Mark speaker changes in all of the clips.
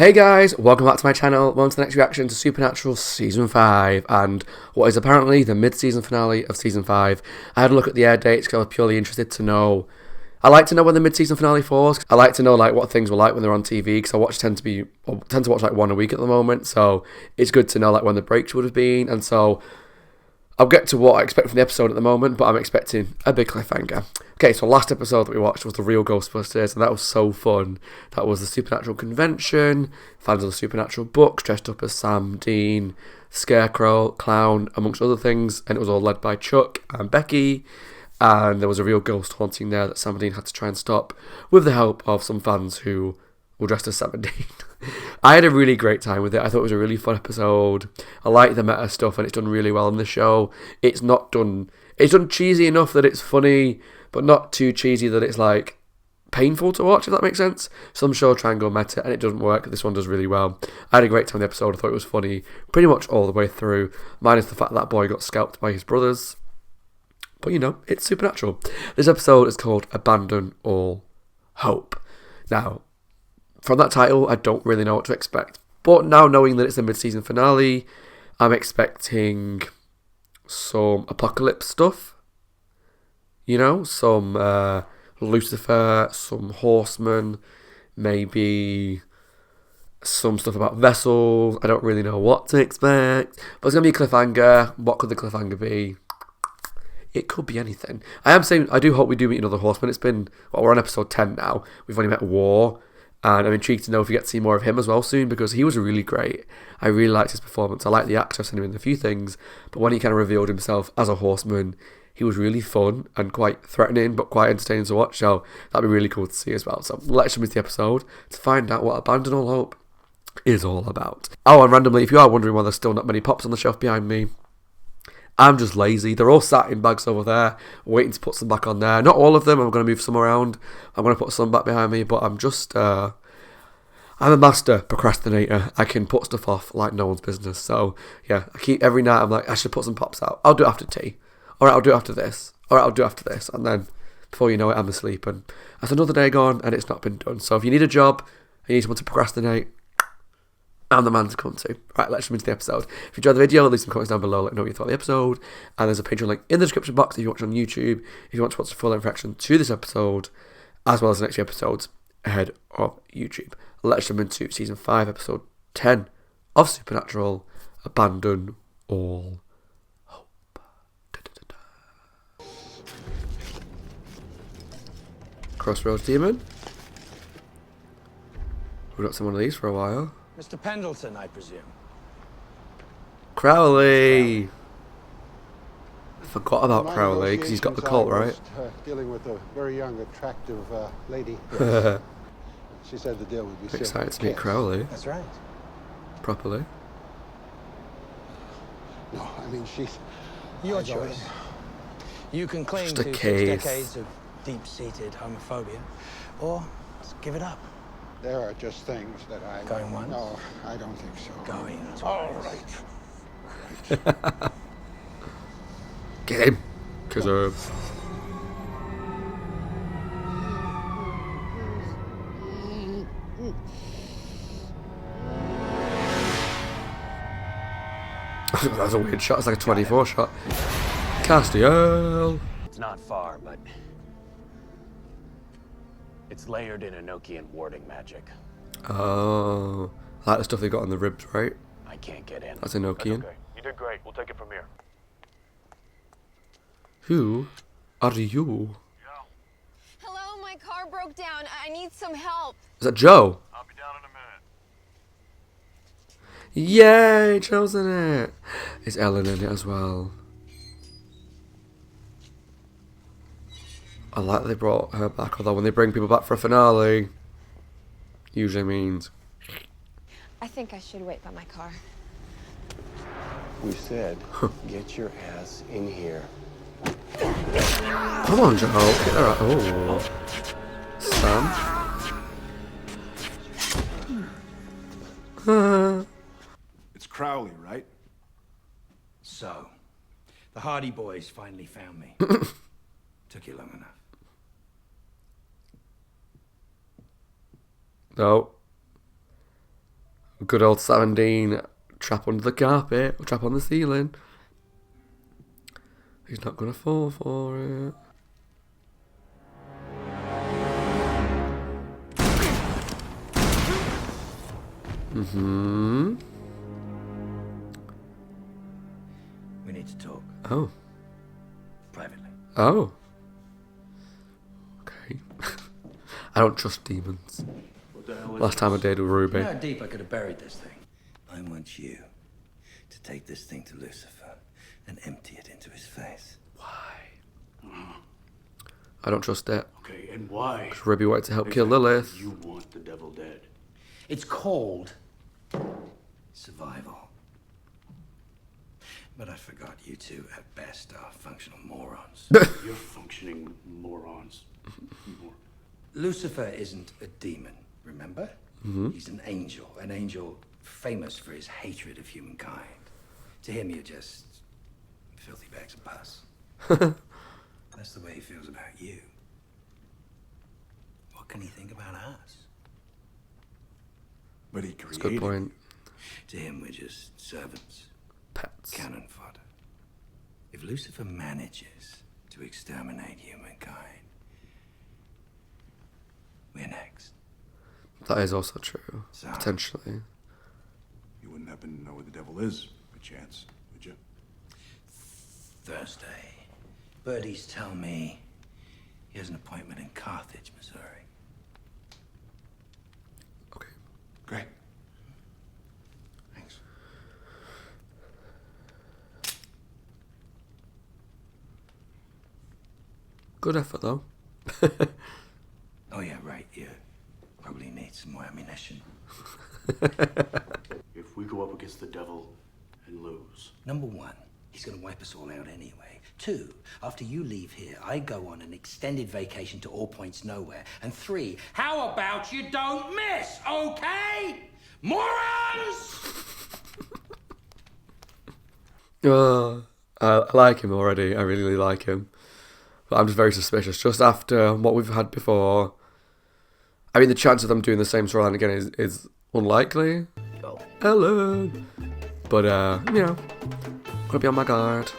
Speaker 1: Hey guys, welcome back to my channel. Welcome to the next reaction to Supernatural Season 5 and what is apparently the mid-season finale of Season 5. I had a look at the air dates because I was purely interested to know. I like to know when the mid-season finale falls. I like to know like what things were like when they're on TV because I tend to watch like one a week at the moment. So it's good to know like when the breaks would have been, and so I'll get to what I expect from the episode at the moment, but I'm expecting a big cliffhanger. Okay, so last episode that we watched was The Real Ghostbusters, and that was so fun. That was the Supernatural convention, fans of the Supernatural books dressed up as Sam, Dean, Scarecrow, Clown, amongst other things, and it was all led by Chuck and Becky, and there was a real ghost haunting there that Sam and Dean had to try and stop with the help of some fans who were dressed as Sam and Dean. I had a really great time with it. I thought it was a really fun episode. I like the meta stuff and it's done really well in the show. It's done cheesy enough that it's funny, but not too cheesy that it's like painful to watch, if that makes sense. Some shows try and go meta and it doesn't work. This one does really well. I had a great time in the episode. I thought it was funny pretty much all the way through, minus the fact that boy got scalped by his brothers. But you know, it's Supernatural. This episode is called Abandon All Hope. Now, from that title, I don't really know what to expect. But now knowing that it's the mid-season finale, I'm expecting some apocalypse stuff. You know, some Lucifer, some horsemen, maybe some stuff about vessels. I don't really know what to expect. But it's going to be a cliffhanger. What could the cliffhanger be? It could be anything. I do hope we do meet another horseman. It's been, well, we're on episode 10 now. We've only met War. And I'm intrigued to know if we get to see more of him as well soon, because he was really great. I really liked his performance. I like the actor, I've seen him in a few things, but when he kind of revealed himself as a horseman, he was really fun and quite threatening, but quite entertaining to watch. So that'd be really cool to see as well. So let's jump into the episode to find out what Abandon All Hope is all about. Oh, and randomly, if you are wondering why there's still not many pops on the shelf behind me, I'm just lazy. They're all sat in bags over there, waiting to put some back on there. Not all of them. I'm going to move some around. I'm going to put some back behind me, but I'm just, I'm a master procrastinator. I can put stuff off like no one's business. So, yeah, every night I'm like, I should put some pops out. I'll do it after tea. All right, I'll do it after this. All right, I'll do it after this. And then, before you know it, I'm asleep. And that's another day gone, and it's not been done. So if you need a job, you need someone to procrastinate, I'm the man to come to. Right, let's jump into the episode. If you enjoyed the video, leave some comments down below. Let me know what you thought of the episode. And there's a Patreon link in the description box if you watch on YouTube. If you want to watch the full-length reaction to this episode, as well as the next few episodes ahead of YouTube. Let's jump into Season 5, Episode 10 of Supernatural, Abandon All Hope. Crossroads Demon. We've not seen one of these for a while.
Speaker 2: Mr. Pendleton, I presume.
Speaker 1: Crowley! I forgot about Crowley because he's got the cult, right?
Speaker 3: Dealing with a very young, attractive lady. She said the deal would be simple.
Speaker 1: Excited to meet Crowley.
Speaker 2: That's right.
Speaker 1: Properly.
Speaker 3: No, I mean, she's...
Speaker 2: Your choice. You can cling
Speaker 1: Just a
Speaker 2: to 6
Speaker 1: case.
Speaker 2: decades of deep-seated homophobia, or just give it up.
Speaker 3: There are just things that I...
Speaker 2: Going once?
Speaker 3: No, I don't think so.
Speaker 2: Going twice.
Speaker 3: All right.
Speaker 1: Get him! Because that's a weird shot. It's like a 24 shot. Castiel!
Speaker 4: It's not far, but it's layered in Enochian warding magic.
Speaker 1: Oh, I like the stuff they got on the ribs, right?
Speaker 4: I can't get in.
Speaker 1: That's Enochian.
Speaker 4: Okay. You did great. We'll take it from here.
Speaker 1: Who are you?
Speaker 5: Hello, my car broke down. I need some help.
Speaker 1: Is that Joe?
Speaker 4: I'll be down in a minute.
Speaker 1: Yay, Joe's in it. Is Ellen in it as well? I like that they brought her back, although when they bring people back for a finale, usually means...
Speaker 5: I think I should wait by my car.
Speaker 6: We said, get your ass in here.
Speaker 1: Come on, Joe. Get her out. Oh. Sam.
Speaker 7: It's Crowley, right?
Speaker 2: So, the Hardy Boys finally found me. Took you long enough.
Speaker 1: No. Good old Sam and Dean trap under the carpet or trap on the ceiling. He's not gonna fall for it. Mm-hmm.
Speaker 2: We need to talk
Speaker 1: Oh.
Speaker 2: privately.
Speaker 1: Oh. Okay. I don't trust demons.
Speaker 4: What the hell is
Speaker 1: Last time I did with Ruby.
Speaker 2: You know how deep I could have buried this thing? I want you to take this thing to Lucifer and empty it into his face.
Speaker 1: I don't trust it.
Speaker 4: Okay, and why?
Speaker 1: Ruby wanted to help kill
Speaker 4: Exactly.
Speaker 1: Lilith.
Speaker 4: You want the devil dead.
Speaker 2: It's called survival. But I forgot you two at best are functional morons.
Speaker 4: You're functioning morons.
Speaker 2: Lucifer isn't a demon, remember? He's an angel famous for his hatred of humankind. To him, you're just filthy bags of pus. That's the way he feels about you. What can he think about us?
Speaker 7: But he
Speaker 1: That's a
Speaker 7: created.
Speaker 1: good point.
Speaker 2: To him, we're just servants,
Speaker 1: Pets.
Speaker 2: cannon fodder. If Lucifer manages to exterminate humankind, we're next.
Speaker 1: That is also true.
Speaker 2: So-
Speaker 1: Potentially.
Speaker 7: You wouldn't happen to know where the devil is, perchance, would you?
Speaker 2: Thursday. Birdies tell me he has an appointment in Carthage, Missouri.
Speaker 1: Okay.
Speaker 7: Great.
Speaker 2: Thanks.
Speaker 1: Good effort though.
Speaker 2: Oh yeah, right, you probably need some more ammunition.
Speaker 4: If we go up against the devil and lose,
Speaker 2: Number one, he's gonna wipe us all out anyway. Two, after you leave here, I go on an extended vacation to all points nowhere. And three, how about you don't miss, okay? Morons!
Speaker 1: I like him already. I really like him. But I'm just very suspicious. Just after what we've had before. I mean, the chance of them doing the same storyline again is unlikely. Ellen. But, you know, gotta be on my guard.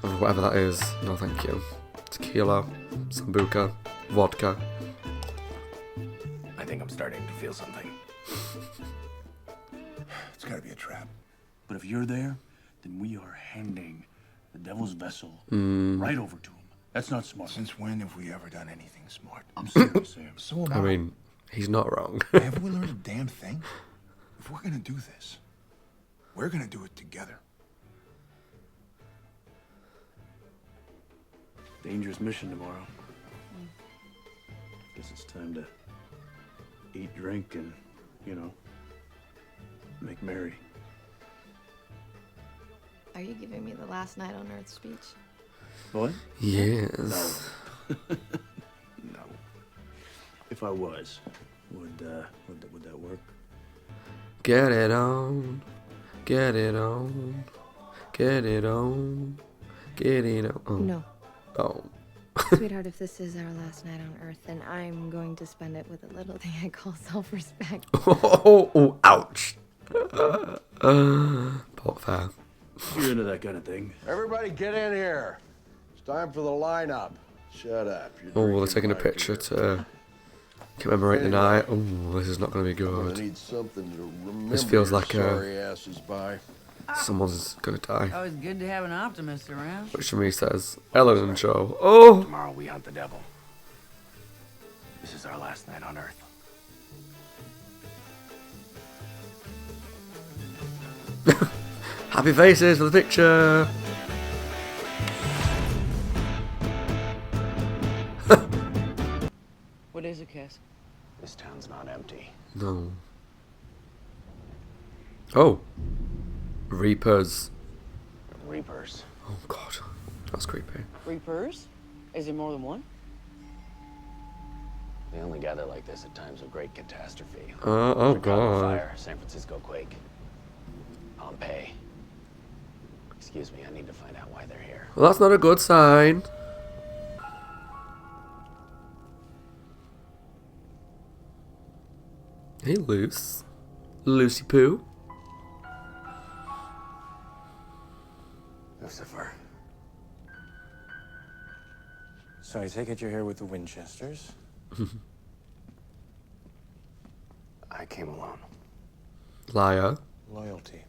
Speaker 1: Or whatever that is. No, thank you. Tequila, sambuca, vodka.
Speaker 4: I think I'm starting to feel something.
Speaker 7: It's gotta be a trap.
Speaker 4: But if you're there, then we are handing the devil's vessel right over to him. That's not smart.
Speaker 7: Since when have we ever done anything smart?
Speaker 4: I'm serious, Sam.
Speaker 7: So am
Speaker 1: I mean, he's not wrong.
Speaker 7: have we learned a damn thing? If we're gonna do this, we're gonna do it together.
Speaker 4: Dangerous mission tomorrow. Guess it's time to eat, drink, and, you know, make merry.
Speaker 5: Are you giving me the last night on Earth speech?
Speaker 4: What?
Speaker 1: Yes.
Speaker 4: No. If I was, would that work?
Speaker 1: Get it on. Get it on. Get it on. Get it on.
Speaker 5: No.
Speaker 1: Oh.
Speaker 5: Sweetheart, if this is our last night on Earth, then I'm going to spend it with a little thing I call self-respect.
Speaker 1: Oh, ouch. Pot fair.
Speaker 4: You're into that kind of thing.
Speaker 6: Everybody get in here. It's time for the lineup. Shut up. You're
Speaker 1: Oh, they're
Speaker 6: drinking
Speaker 1: taking a
Speaker 6: my
Speaker 1: picture
Speaker 6: beer.
Speaker 1: to commemorate the night. Oh, this is not going to be
Speaker 6: I
Speaker 1: good.
Speaker 6: need something to remember.
Speaker 1: This feels
Speaker 6: your
Speaker 1: like a-
Speaker 6: sorry asses by.
Speaker 1: Someone's going to die.
Speaker 8: Always good to have an optimist around.
Speaker 1: Which to me says Ellen and Joe. Oh!
Speaker 4: Tomorrow we hunt the devil. This is our last night on Earth.
Speaker 1: Happy faces for the picture!
Speaker 8: What is it, Cass?
Speaker 4: This town's not empty.
Speaker 1: No. Oh. Reapers.
Speaker 4: Reapers.
Speaker 1: Oh god. That's creepy.
Speaker 8: Reapers? Is there more than one?
Speaker 4: They only gather like this at times of great catastrophe.
Speaker 1: Oh
Speaker 4: Chicago
Speaker 1: god.
Speaker 4: Fire, San Francisco quake, Pompeii. Excuse me, I need to find out why they're here.
Speaker 1: Well, that's not a good sign. Hey, Luce. Lucy Poo.
Speaker 6: Lucifer. So I take it you're here with the Winchesters? I came alone.
Speaker 1: Liar.
Speaker 6: Loyalty.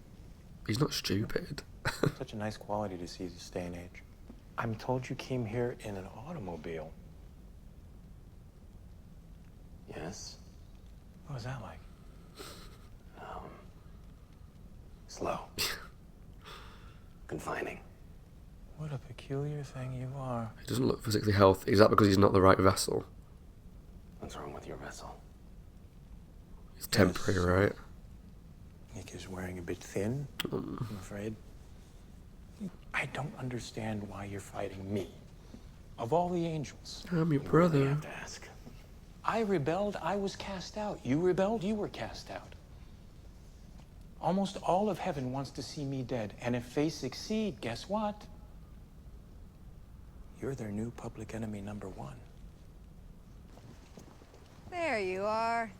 Speaker 1: He's not stupid.
Speaker 6: Such a nice quality to see this day and age. I'm told you came here in an automobile. Yes? What was that like? Slow. Confining. What a peculiar thing you are.
Speaker 1: He doesn't look physically healthy. Is that because he's not the right vessel?
Speaker 6: What's wrong with your vessel?
Speaker 1: It's temporary, right?
Speaker 6: Nick is wearing a bit thin, I'm afraid. I don't understand why you're fighting me. Of all the angels.
Speaker 1: I'm your
Speaker 6: you
Speaker 1: brother.
Speaker 6: really have to ask. I rebelled, I was cast out. You rebelled, you were cast out. Almost all of heaven wants to see me dead. And if they succeed, guess what? You're their new public enemy number one.
Speaker 5: There you are.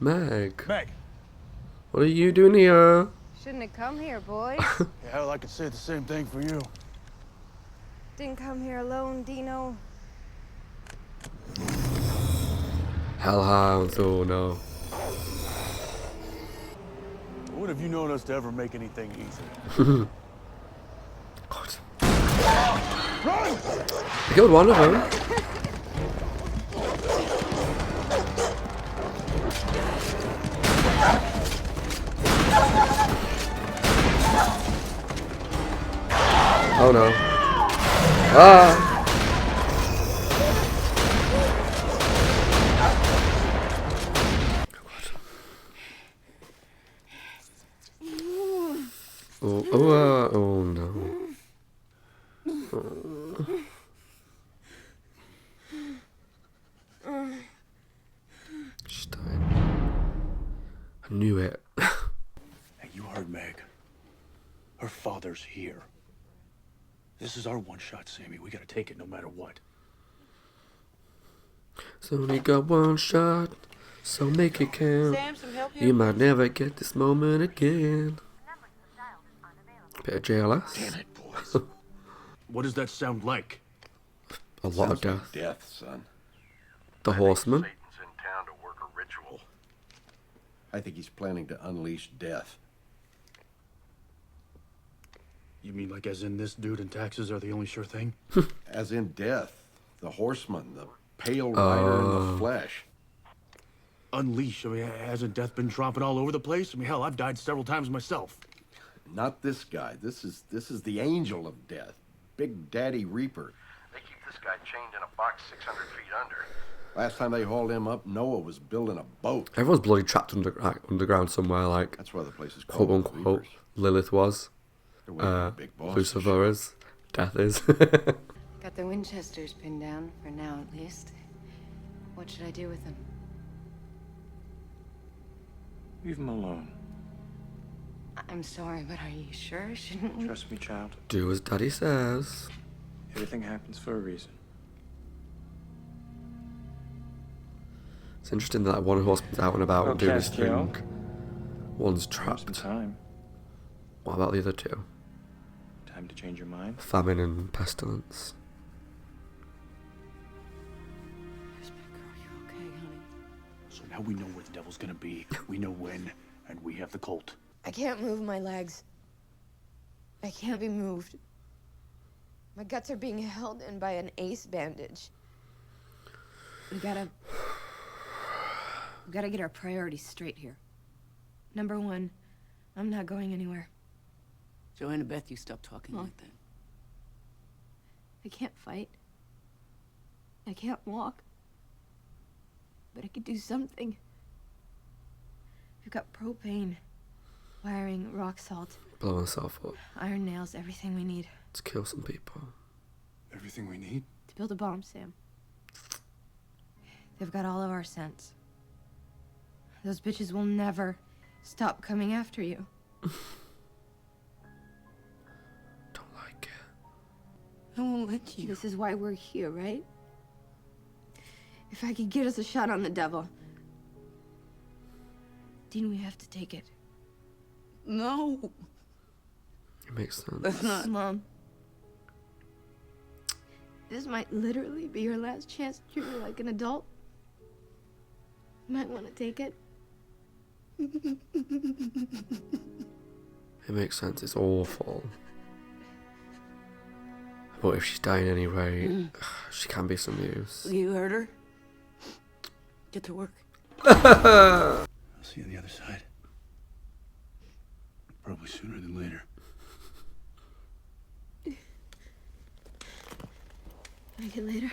Speaker 1: Meg.
Speaker 7: Meg.
Speaker 1: What are you doing here?
Speaker 5: Shouldn't have come here, boys.
Speaker 7: Yeah, hell, I could say the same thing for you.
Speaker 5: Didn't come here alone, Dino.
Speaker 1: Hellhounds, oh no.
Speaker 4: When have you known us to ever make anything easy?
Speaker 1: God.
Speaker 7: Run!
Speaker 1: I killed one of them. Oh no. Ah! Oh no. She's dying. I knew it.
Speaker 4: Hey, you heard Meg. Her father's here. This is our one shot, Sammy. We gotta take it no matter what.
Speaker 1: So only got one shot, so make it count.
Speaker 8: Sam, some help here?
Speaker 1: You might never get this moment again. Bit of JLS.
Speaker 4: Damn it, boys. What does that sound like?
Speaker 1: A lot of
Speaker 6: Sounds like
Speaker 1: death.
Speaker 6: death, son.
Speaker 1: The Horseman.
Speaker 9: Satan's in town to work a ritual.
Speaker 6: I think he's planning to unleash death.
Speaker 4: You mean like as in this dude and taxes are the only sure thing?
Speaker 6: As in death. The horseman, the pale rider in the flesh.
Speaker 4: Unleash? I mean, hasn't death been dropping all over the place? I mean, hell, I've died several times myself.
Speaker 6: Not this guy. This is the angel of death. Big Daddy Reaper.
Speaker 9: They keep this guy chained in a box 600 feet under.
Speaker 6: Last time they hauled him up, Noah was building a boat.
Speaker 1: Everyone's bloody trapped underground somewhere, like,
Speaker 6: That's why the place is
Speaker 1: quote
Speaker 6: called the
Speaker 1: unquote,
Speaker 6: Reapers.
Speaker 1: Lilith was.
Speaker 6: They're waiting for the big boss.
Speaker 1: Lucifer is. Death is.
Speaker 5: Got the Winchesters pinned down, for now at least. What should I do with them?
Speaker 6: Leave him alone.
Speaker 5: I'm sorry, but are you sure? Shouldn't we?
Speaker 6: Trust me, child.
Speaker 1: Do as Daddy says.
Speaker 6: Everything happens for a reason.
Speaker 1: It's interesting that one horseman's out and about and doing his
Speaker 6: Castiel.
Speaker 1: thing. One's
Speaker 6: Some
Speaker 1: trapped.
Speaker 6: time.
Speaker 1: What about the other two?
Speaker 6: Time to change your mind.
Speaker 1: Famine and pestilence.
Speaker 8: Girl, you okay, honey?
Speaker 4: So now we know where the devil's gonna be. We know when, and we have the Colt.
Speaker 5: I can't move my legs. I can't be moved. My guts are being held in by an ace bandage.
Speaker 10: We gotta get our priorities straight here. Number one, I'm not going anywhere.
Speaker 8: Joanna Beth, you stop talking like that.
Speaker 10: I can't fight. I can't walk. But I could do something. We've got propane, wiring, rock salt,
Speaker 1: Blow himself up.
Speaker 10: iron nails, everything we need
Speaker 1: To kill some people.
Speaker 7: Everything we need?
Speaker 10: to build a bomb, Sam. They've got all of our scents. Those bitches will never stop coming after you.
Speaker 1: Don't like it.
Speaker 10: I won't let you. This is why we're here, right? If I could get us a shot on the devil, Dean, we have to take it.
Speaker 8: No.
Speaker 1: It makes sense.
Speaker 8: That's not.
Speaker 10: Mom. This might literally be your last chance to treat me like an adult. You might want to take it.
Speaker 1: It makes sense. It's awful. But if she's dying anyway, she can be some use.
Speaker 8: You heard her? Get to work.
Speaker 4: I'll see you on the other side. Probably sooner than later.
Speaker 10: Make it later.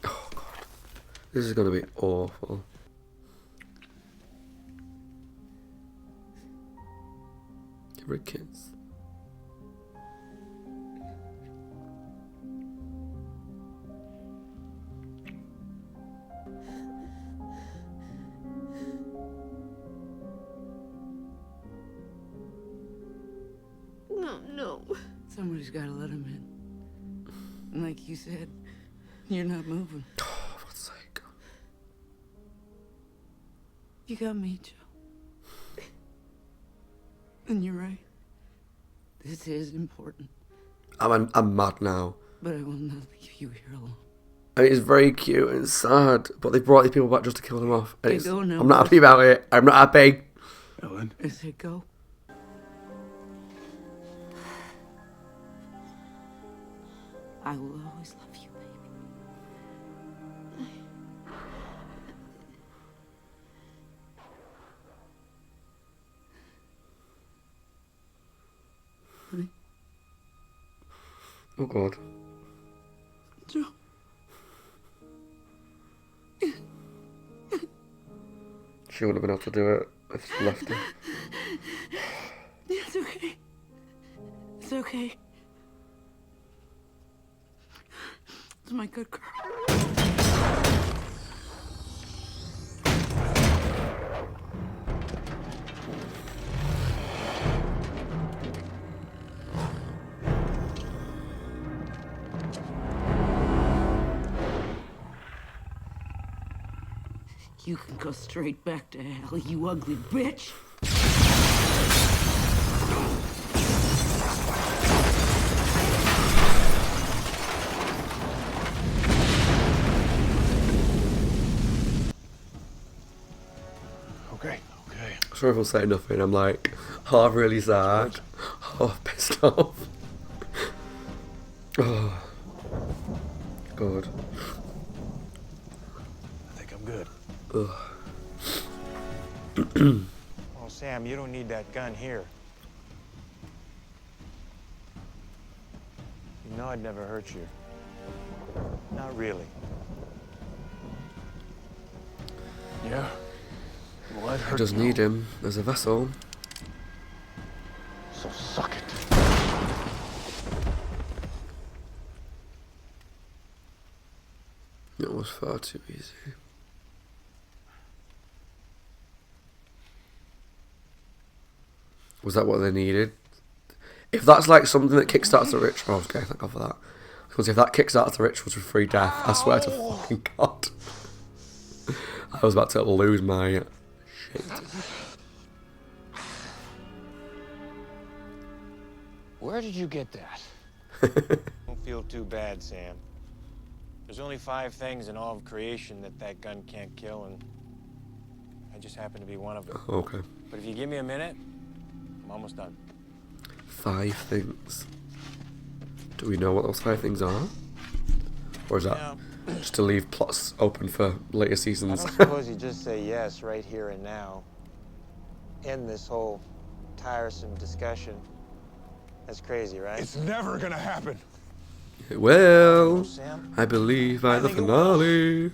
Speaker 1: Oh god. This is gonna be awful. Give her a kiss.
Speaker 10: No, no.
Speaker 8: Somebody's got to let him in. And like you said, you're not moving.
Speaker 1: Oh, for God's sake.
Speaker 8: You got me, Joe. And you're right. This is important.
Speaker 1: I'm mad now.
Speaker 8: But I will not leave you here alone.
Speaker 1: I mean, it's very cute and sad, but they brought these people back just to kill them off. And
Speaker 8: They don't know
Speaker 1: I'm not
Speaker 8: us.
Speaker 1: happy about it. I'm not happy.
Speaker 4: Ellen?
Speaker 8: I said go. I will always love you, baby. Honey?
Speaker 1: Oh god.
Speaker 8: Joe.
Speaker 1: She wouldn't have been able to do it if she left him.
Speaker 8: It's okay. It's okay. It's my good girl. You can go straight back to hell, you ugly bitch.
Speaker 4: Okay, okay.
Speaker 1: Sorry if I'm saying nothing. I'm like half really sad, half pissed off. Oh, God.
Speaker 6: I think I'm good.
Speaker 1: Ugh.
Speaker 6: Oh, Sam, you don't need that gun here. You know I'd never hurt you. Not really.
Speaker 4: Yeah. Well, I'd
Speaker 1: I
Speaker 4: hurt
Speaker 1: just
Speaker 4: you.
Speaker 1: need him as a vessel.
Speaker 4: So suck it.
Speaker 1: It was far too easy. Was that what they needed? If that's like something that kickstarts the ritual, oh, okay, thank God for that. Because if that kickstarts the rituals for free death, I swear to fucking God, I was about to lose my shit.
Speaker 6: Where did you get that? Don't feel too bad, Sam. There's only 5 things in all of creation that gun can't kill, and I just happen to be one of them.
Speaker 1: Okay.
Speaker 6: But if you give me a minute, I'm almost done.
Speaker 1: 5 things. Do we know what those 5 things are? Or is that just to leave plots open for later
Speaker 6: I
Speaker 1: seasons?
Speaker 6: don't suppose you just say yes right here and now. End this whole tiresome discussion. That's crazy, right?
Speaker 7: It's never gonna happen.
Speaker 1: It will.
Speaker 6: Sam?
Speaker 1: I believe by
Speaker 6: I
Speaker 1: the
Speaker 6: think it will.
Speaker 1: finale.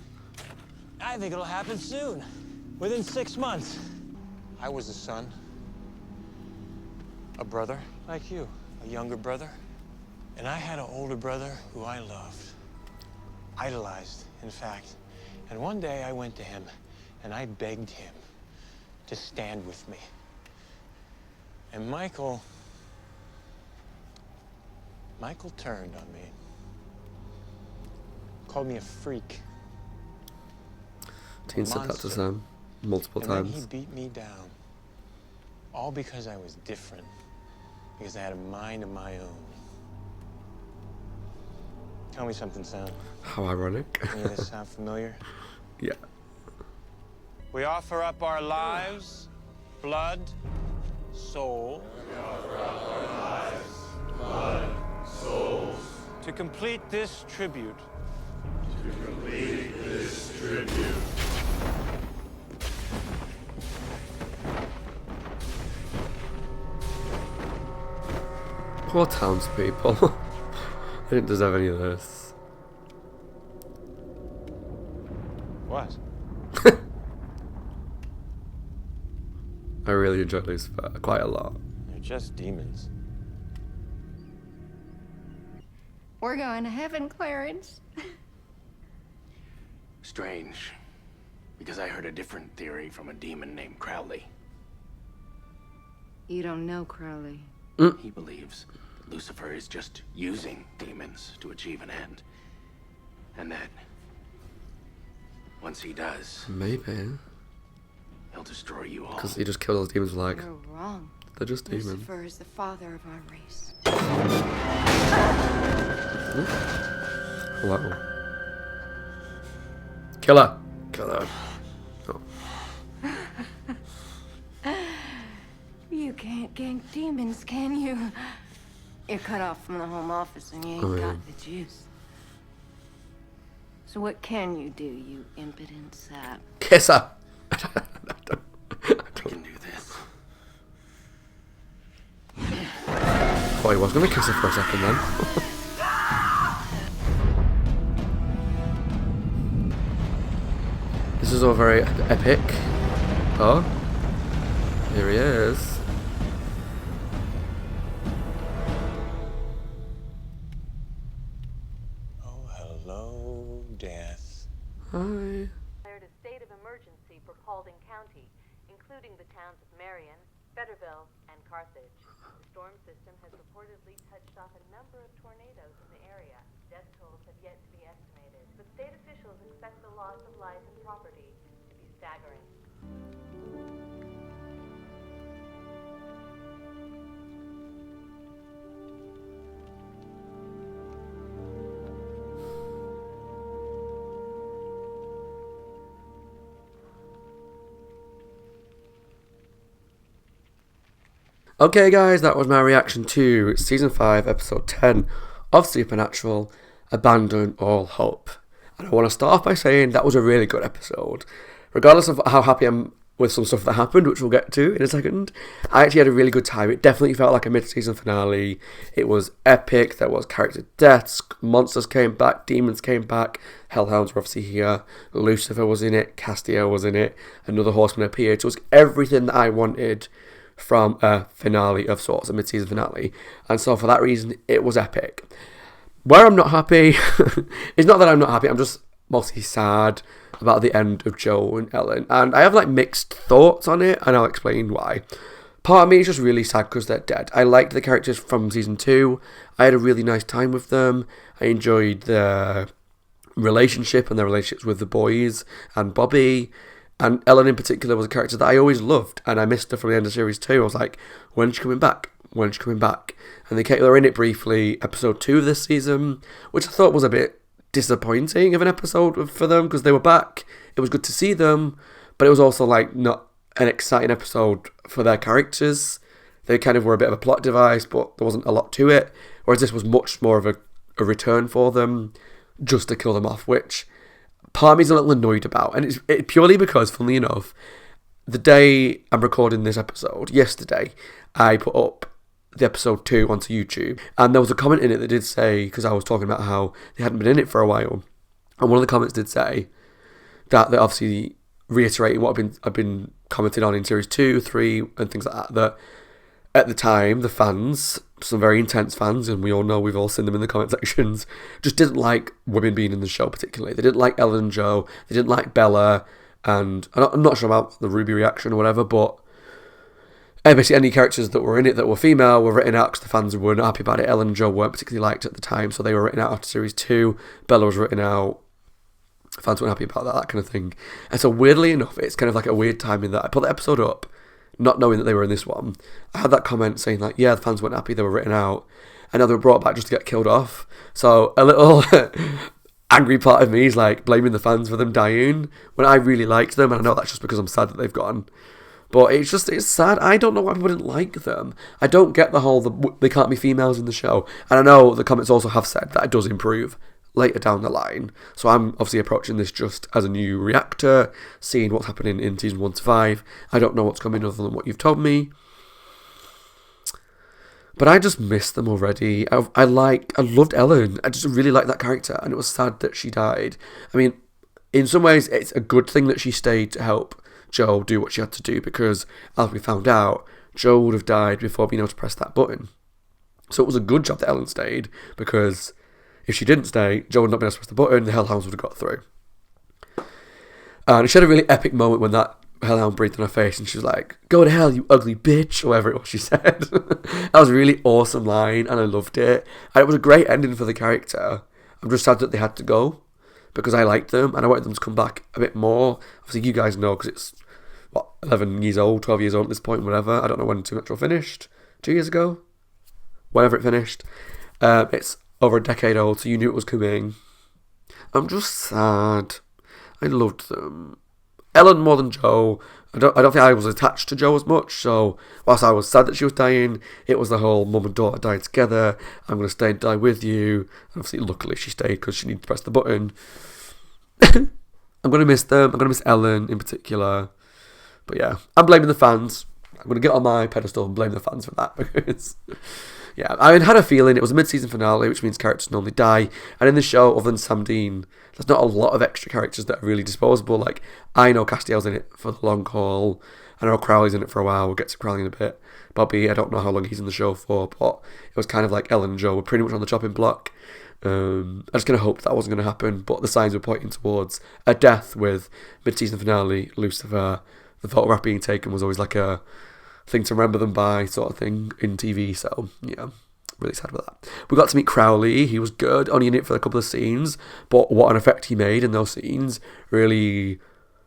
Speaker 6: I think it'll happen soon. Within 6 months. I was a son. A brother like you. A younger brother. And I had an older brother who I loved. Idolized, in fact. And one day I went to him and I begged him to stand with me. And Michael turned on me. Called me a freak.
Speaker 1: Dean said that to Sam multiple
Speaker 6: And then
Speaker 1: times.
Speaker 6: he beat me down. All because I was different. Because I had a mind of my own. Tell me something, Sam.
Speaker 1: How ironic.
Speaker 6: Any of this sound familiar?
Speaker 1: Yeah.
Speaker 6: We offer up our lives, blood, soul. To complete this tribute.
Speaker 1: Poor townspeople. They didn't deserve any of this.
Speaker 6: What?
Speaker 1: I really enjoyed Lucifer quite a lot.
Speaker 6: They're just demons.
Speaker 10: We're going to heaven, Clarence.
Speaker 11: Strange, because I heard a different theory from a demon named Crowley.
Speaker 10: You don't know Crowley.
Speaker 11: He believes that Lucifer is just using demons to achieve an end. And that once he does,
Speaker 1: Maybe.
Speaker 11: he'll destroy you all.
Speaker 1: Because he just killed those demons like,
Speaker 10: You're wrong.
Speaker 1: they're just demons.
Speaker 10: Lucifer is the father of our race.
Speaker 1: Hello. Killer. Killer. Oh.
Speaker 10: You can't gank demons, can you? You're cut off from the home office and you ain't
Speaker 1: Oh, yeah.
Speaker 10: got the juice. So what can you do, you impotent sap?
Speaker 1: Kiss her.
Speaker 11: I can do this.
Speaker 1: Oh, he was going to kiss her for a second then. This is all very epic. Oh. Here he is.
Speaker 6: Oh, hello, death.
Speaker 1: Hi.
Speaker 12: Declared a state of emergency for Paulding County, including the towns of Marion, Fetterville, and Carthage. The storm system has reportedly touched off a number of tornadoes in the area. Death tolls have yet to be estimated, but state officials expect the loss of life and property to be staggering.
Speaker 1: Okay guys, that was my reaction to Season 5, Episode 10 of Supernatural, Abandon All Hope. And I want to start off by saying that was a really good episode. Regardless of how happy I'm with some stuff that happened, which we'll get to in a second, I actually had a really good time. It definitely felt like a mid-season finale. It was epic, there was character deaths, monsters came back, demons came back, hellhounds were obviously here, Lucifer was in it, Castiel was in it, another horseman appeared. So it was everything that I wanted from a finale of sorts, a mid-season finale. And so for that reason, it was epic. Where I'm not happy, it's not that I'm not happy, I'm just mostly sad about the end of Joe and Ellen. And I have like mixed thoughts on it, and I'll explain why. Part of me is just really sad because they're dead. I liked the characters from Season 2. I had a really nice time with them. I enjoyed their relationship and their relationships with the boys and Bobby. And Ellen in particular was a character that I always loved, and I missed her from the end of Series 2. I was like, when's she coming back? When's she coming back? And they were in it briefly, Episode 2 of this season, which I thought was a bit disappointing of an episode for them, because they were back. It was good to see them, but it was also like not an exciting episode for their characters. They kind of were a bit of a plot device, but there wasn't a lot to it. Whereas this was much more of a return for them, just to kill them off, which part of me is a little annoyed about. And it's purely because, funnily enough, the day I'm recording this episode, yesterday, I put up the episode 2 onto YouTube, and there was a comment in it that did say, because I was talking about how they hadn't been in it for a while, and one of the comments did say that they're obviously reiterating what I've been commenting on in Series 2, 3, and things like that, that at the time, the fans, some very intense fans, and we all know, we've all seen them in the comment sections, just didn't like women being in the show particularly. They didn't like Ellen and Joe, they didn't like Bella, and I'm not sure about the Ruby reaction or whatever, but basically any characters that were in it that were female were written out because the fans were not happy about it. Ellen and Joe weren't particularly liked at the time, so they were written out after Series 2. Bella was written out fans weren't happy about that kind of thing. And so weirdly enough, it's kind of like a weird timing that I put the episode up, not knowing that they were in this one. I had that comment saying like, yeah, the fans weren't happy, they were written out, and now they were brought back just to get killed off. So a little angry part of me is like blaming the fans for them dying when I really liked them, and I know that's just because I'm sad that they've gone. But it's sad. I don't know why people didn't like them. I don't get the whole they can't be females in the show. And I know the comments also have said that it does improve later down the line. So I'm obviously approaching this just as a new reactor, seeing what's happening in season 1 to 5. I don't know what's coming other than what you've told me. But I just miss them already. I loved Ellen. I just really liked that character, and it was sad that she died. I mean, in some ways, it's a good thing that she stayed to help Jo do what she had to do, because as we found out, Jo would have died before being able to press that button. So it was a good job that Ellen stayed, because if she didn't stay, Jo would not be able to press the button, the Hellhounds would have got through. And she had a really epic moment when that Hellhound breathed in her face and she was like, "Go to hell, you ugly bitch," or whatever it was she said. That was a really awesome line, and I loved it. And it was a great ending for the character. I'm just sad that they had to go, because I liked them, and I wanted them to come back a bit more. Obviously, you guys know, because it's, 11 years old, 12 years old at this point, whatever. I don't know when Supernatural finished. 2 years ago? Whenever it finished. It's over a decade old, so you knew it was coming. I'm just sad. I loved them. Ellen more than Jo. I don't think I was attached to Jo as much, so whilst I was sad that she was dying, it was the whole mum and daughter died together, I'm going to stay and die with you. And obviously, luckily she stayed because she needed to press the button. I'm going to miss them. I'm going to miss Ellen in particular. But yeah, I'm blaming the fans. I'm going to get on my pedestal and blame the fans for that, because yeah, I had a feeling it was a mid-season finale, which means characters normally die. And in the show, other than Sam Dean, there's not a lot of extra characters that are really disposable. Like, I know Castiel's in it for the long haul. I know Crowley's in it for a while. We'll get to Crowley in a bit. Bobby, I don't know how long he's in the show for, but it was kind of like Ellen and Jo were pretty much on the chopping block. I just kind of hoped that wasn't going to happen, but the signs were pointing towards a death with mid-season finale, Lucifer. The photograph being taken was always like a thing to remember them by, sort of thing, in TV. So yeah, really sad about that. We got to meet Crowley. He was good, only in it for a couple of scenes, but what an effect he made in those scenes. Really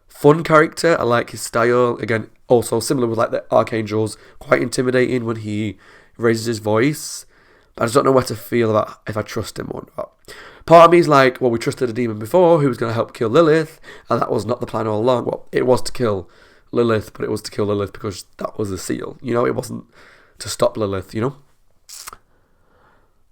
Speaker 1: fun character. I like his style. Again, also similar with like the Archangels, quite intimidating when he raises his voice. But I just don't know what to feel about if I trust him or not. Part of me is like, well, we trusted a demon before who was going to help kill Lilith, and that was not the plan all along. Well, it was to kill Lilith, but it was to kill Lilith because that was the seal. You know, it wasn't to stop Lilith, you know?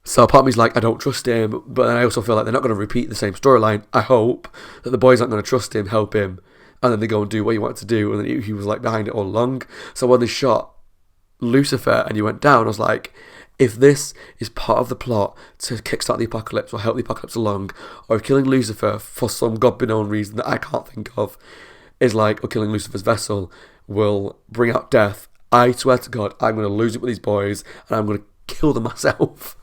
Speaker 1: So part of me's like, I don't trust him, but then I also feel like they're not going to repeat the same storyline. I hope that the boys aren't going to trust him, help him, and then they go and do what he wanted to do, and then he was like behind it all along. So when they shot Lucifer and he went down, I was like, if this is part of the plot to kickstart the apocalypse or help the apocalypse along, or killing Lucifer for some God-be-known reason that I can't think of is like, or killing Lucifer's vessel will bring out death, I swear to God, I'm going to lose it with these boys and I'm going to kill them myself.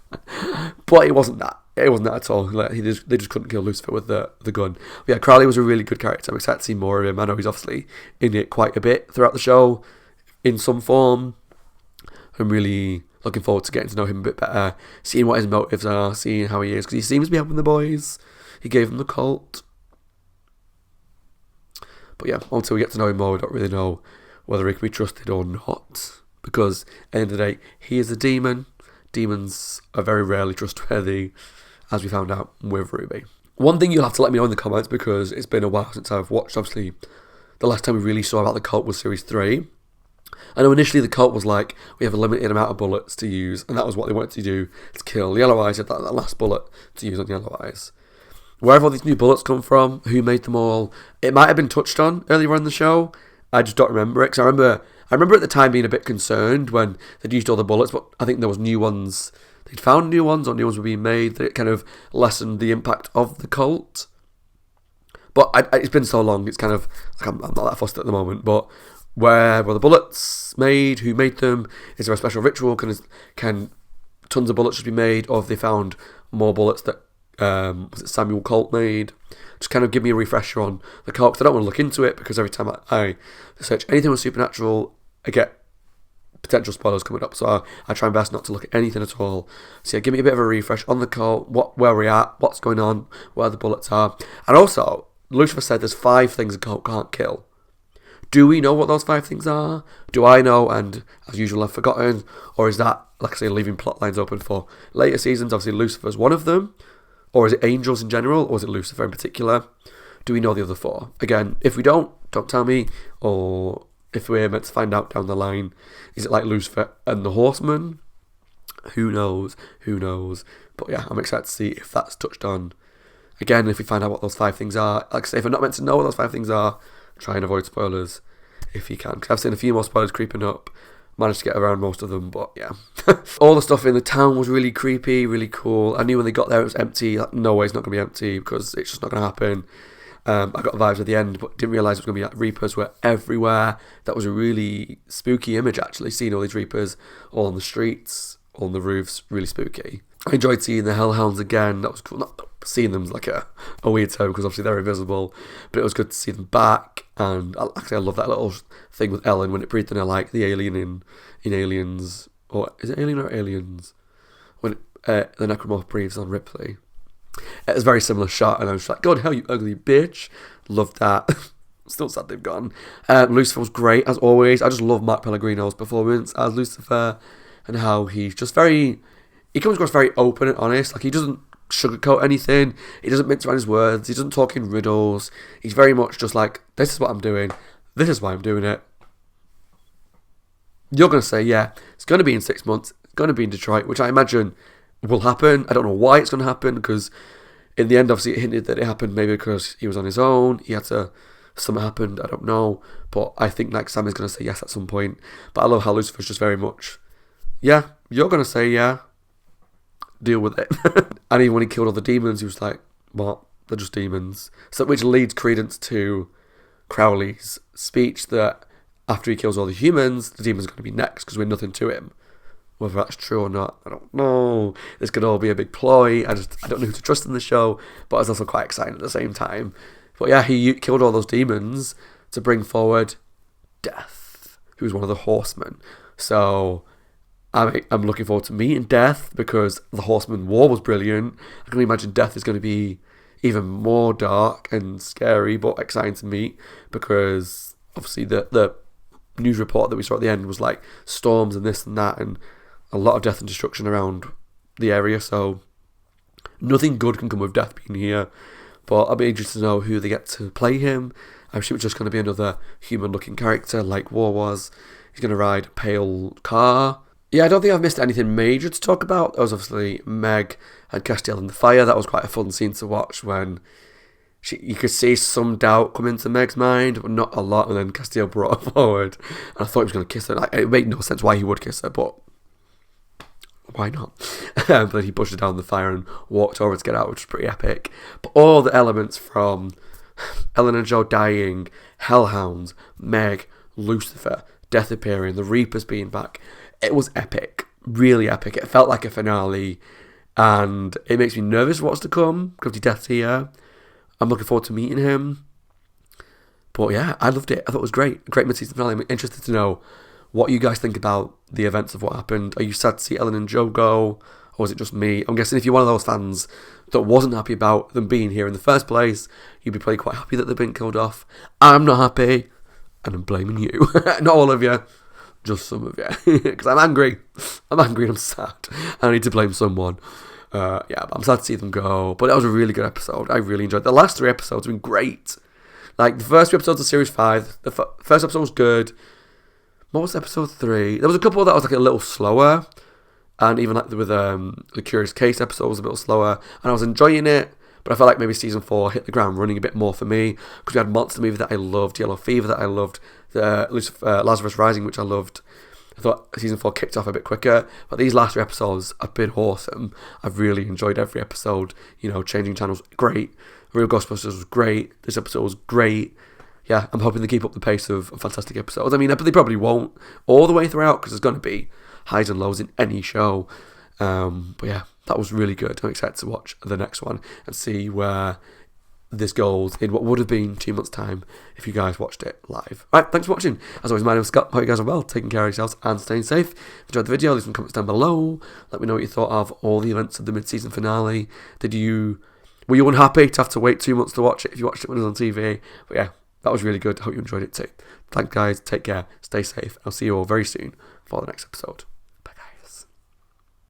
Speaker 1: But it wasn't that. It wasn't that at all. Like, they just couldn't kill Lucifer with the gun. But yeah, Crowley was a really good character. I'm excited to see more of him. I know he's obviously in it quite a bit throughout the show, in some form. I'm really looking forward to getting to know him a bit better, seeing what his motives are, seeing how he is, because he seems to be helping the boys. He gave them the cult. But yeah, until we get to know him more, we don't really know whether he can be trusted or not. Because at the end of the day, he is a demon. Demons are very rarely trustworthy, as we found out with Ruby. One thing you'll have to let me know in the comments, because it's been a while since I've watched, obviously, the last time we really saw about the cult was Series 3. I know initially the cult was like, we have a limited amount of bullets to use, and that was what they wanted to do, to kill Yellow Eyes. Had that last bullet to use on Yellow Eyes. Where have all these new bullets come from? Who made them all? It might have been touched on earlier in the show. I just don't remember it. Because I remember at the time being a bit concerned when they'd used all the bullets, but I think there was new ones. They'd found new ones, or new ones were being made, that it kind of lessened the impact of the cult. But it's been so long, it's kind of, like I'm not that fussed at the moment, but where were the bullets made? Who made them? Is there a special ritual? Can tons of bullets just be made? Or have they found more bullets that was it Samuel Colt made? Just kind of give me a refresher on the cult, because I don't want to look into it, because every time I search anything with Supernatural, I get potential spoilers coming up, so I try my best not to look at anything at all. So yeah, give me a bit of a refresh on the cult, where we're at, what's going on, where the bullets are. And also, Lucifer said there's 5 things a cult can't kill. Do we know what those 5 things are? Do I know, and as usual I've forgotten? Or is that, like I say, leaving plot lines open for later seasons? Obviously Lucifer's one of them. Or is it angels in general? Or is it Lucifer in particular? Do we know the other 4? Again, if we don't tell me. Or if we're meant to find out down the line, is it like Lucifer and the Horseman? Who knows? Who knows? But yeah, I'm excited to see if that's touched on. Again, if we find out what those 5 things are. Like I say, if I'm not meant to know what those 5 things are, try and avoid spoilers if you can. Because I've seen a few more spoilers creeping up. Managed to get around most of them, but yeah. All the stuff in the town was really creepy, really cool. I knew when they got there it was empty. Like, no way it's not going to be empty because it's just not going to happen. I got vibes at the end, but didn't realise it was going to be like Reapers were everywhere. That was a really spooky image, actually, seeing all these Reapers all on the streets, all on the roofs, really spooky. I enjoyed seeing the Hellhounds again. That was cool. Not seeing them is like a weird term because obviously they're invisible, but it was good to see them back. And actually, I love that little thing with Ellen when it breathed in her, like the alien in Aliens, or is it Alien or Aliens? When the necromorph breathes on Ripley. It was a very similar shot, and I was like, God, hell, you ugly bitch. Loved that. Still sad they've gone. Lucifer was great, as always. I just love Mark Pellegrino's performance as Lucifer, and how he's just he comes across very open and honest. Like, he doesn't sugarcoat anything. He doesn't mince around his words. He doesn't talk in riddles. He's very much just like, this is what I'm doing. This is why I'm doing it. You're going to say, yeah, it's going to be in 6 months. It's going to be in Detroit, which I imagine will happen. I don't know why it's going to happen, because in the end, obviously, it hinted that it happened maybe because he was on his own. Something happened, I don't know. But I think like Sam is going to say yes at some point. But I love how Lucifer's just very much, yeah, you're going to say yeah. Deal with it. And even when he killed all the demons, he was like, what? They're just demons. So, which leads credence to Crowley's speech that after he kills all the humans, the demon's going to be next because we're nothing to him. Whether that's true or not, I don't know. This could all be a big ploy. I don't know who to trust in the show, but it's also quite exciting at the same time. But yeah, he killed all those demons to bring forward Death, who was one of the Horsemen. So I'm looking forward to meeting Death because the Horseman War was brilliant. I can imagine Death is going to be even more dark and scary, but exciting to meet because obviously the news report that we saw at the end was like storms and this and that and a lot of death and destruction around the area. So nothing good can come of Death being here. But I'll be interested to know who they get to play him. I'm sure it's just going to be another human-looking character like War was. He's going to ride a pale car. Yeah, I don't think I've missed anything major to talk about. There was obviously Meg and Castiel in the fire. That was quite a fun scene to watch when you could see some doubt come into Meg's mind, but not a lot. And then Castiel brought her forward. And I thought he was going to kiss her. Like, it made no sense why he would kiss her, but why not? But then he pushed her down the fire and walked over to get out, which was pretty epic. But all the elements from Ellen and Joe dying, Hellhounds, Meg, Lucifer, Death appearing, the Reapers being back, it was epic, really epic. It felt like a finale, and it makes me nervous for what's to come, because Death's here. I'm looking forward to meeting him. But yeah, I loved it. I thought it was great. Great mid-season finale. I'm interested to know what you guys think about the events of what happened. Are you sad to see Ellen and Joe go, or is it just me? I'm guessing if you're one of those fans that wasn't happy about them being here in the first place, you'd be probably quite happy that they've been killed off. I'm not happy, and I'm blaming you. Not all of you. Just some of you, because I'm angry and I'm sad. I need to blame someone. Yeah, but I'm sad to see them go. But that was a really good episode. I really enjoyed it. The last 3 episodes have been great. Like, the first 2 episodes of Series 5, the first episode was good. What was episode 3? There was a couple that was like a little slower. And even like with the Curious Case episode was a bit slower. And I was enjoying it. But I felt like maybe Season 4 hit the ground running a bit more for me. Because we had Monster Movie that I loved, Yellow Fever that I loved, Lazarus Rising, which I loved. I thought Season 4 kicked off a bit quicker. But these last 3 episodes have been awesome. I've really enjoyed every episode. You know, Changing Channels, great. Real Ghostbusters was great. This episode was great. Yeah, I'm hoping they keep up the pace of fantastic episodes. I mean, they probably won't all the way throughout, because there's going to be highs and lows in any show. But yeah, that was really good. I'm excited to watch the next one and see where this goes in what would have been 2 months' time if you guys watched it live. Right, thanks for watching. As always, my name is Scott. Hope you guys are well, taking care of yourselves and staying safe. If you enjoyed the video, leave some comments down below. Let me know what you thought of all the events of the mid-season finale. Did you Were you unhappy to have to wait 2 months to watch it if you watched it when it was on TV? But yeah, that was really good. I hope you enjoyed it too. Thanks, guys. Take care. Stay safe. I'll see you all very soon for the next episode.